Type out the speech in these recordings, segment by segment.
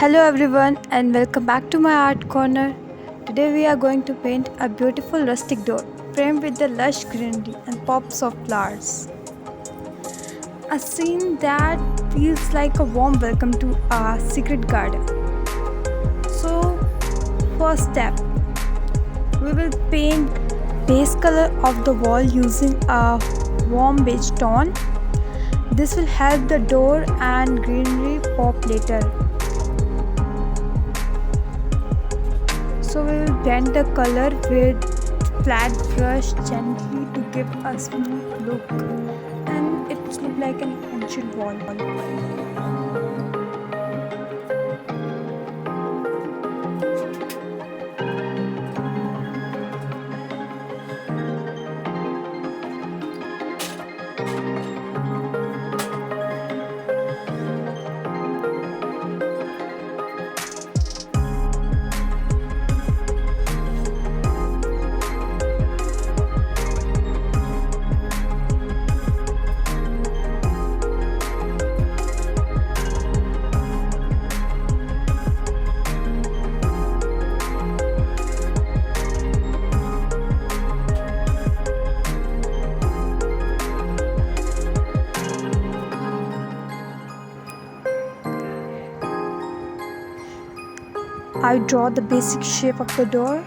Hello everyone and welcome back to my art corner. Today we are going to paint a beautiful rustic door framed with the lush greenery and pops of flowers. A scene that feels like a warm welcome to a secret garden. So, first step, we will paint base color of the wall using a warm beige tone. This will help the door and greenery pop later. So we will blend the color with flat brush gently to give a smooth look and it looks like an ancient wall. I draw the basic shape of the door,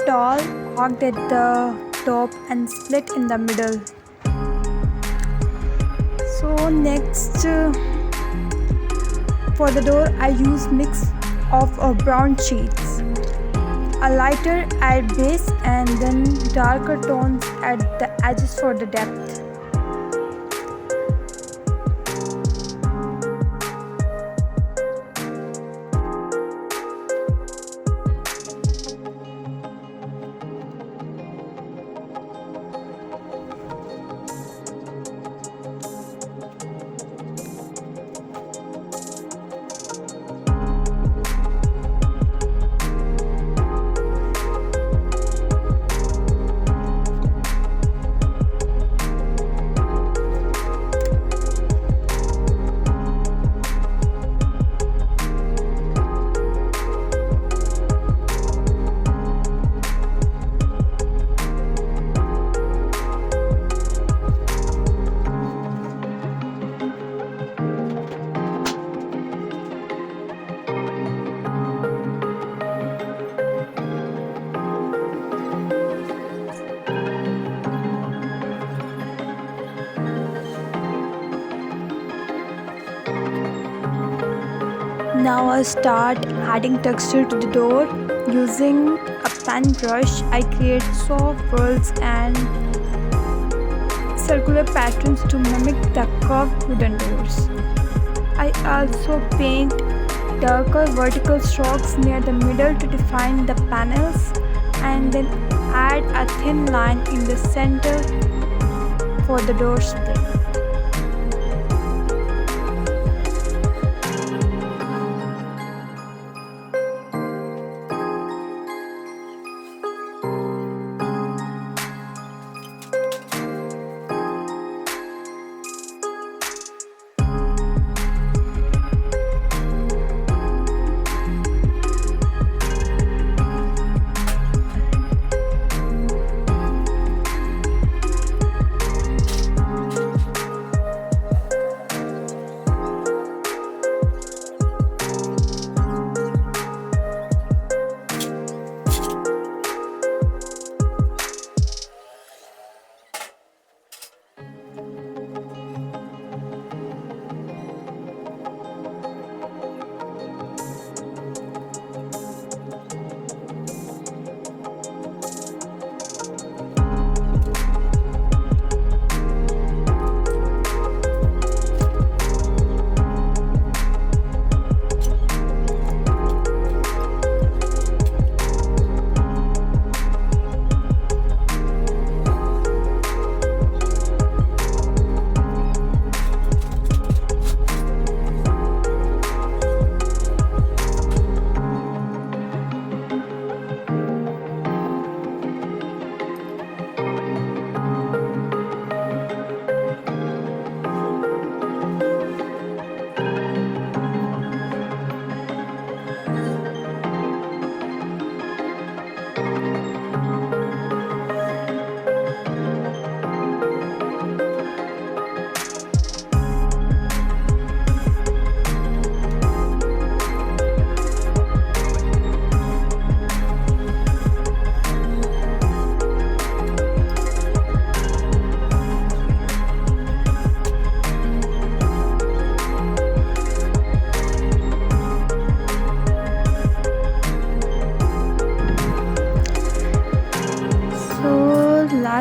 tall, arched at the top and split in the middle. So next for the door I use mix of brown shades, a lighter at base and then darker tones at the edges for the depth. Now I start adding texture to the door. Using a pen brush, I create soft curls and circular patterns to mimic the curved wooden doors. I also paint darker vertical strokes near the middle to define the panels and then add a thin line in the center for the door split.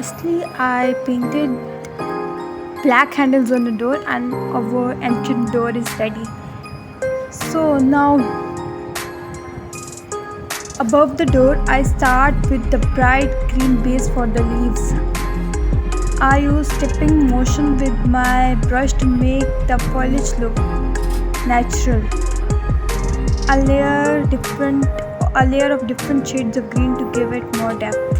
Lastly, I painted black handles on the door and our entrance door is ready. So now above the door I start with the bright green base for the leaves. I use tipping motion with my brush to make the foliage look natural. A layer different a layer of different shades of green to give it more depth.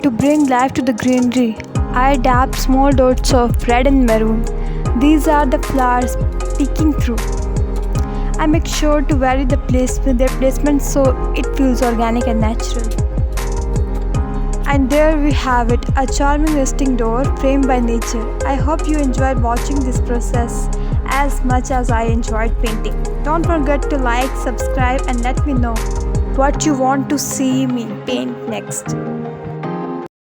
To bring life to the greenery, I dab small dots of red and maroon. These are the flowers peeking through. I make sure to vary their placement so it feels organic and natural. And there we have it, a charming resting door framed by nature. I hope you enjoyed watching this process as much as I enjoyed painting. Don't forget to like, subscribe and let me know what you want to see me paint next.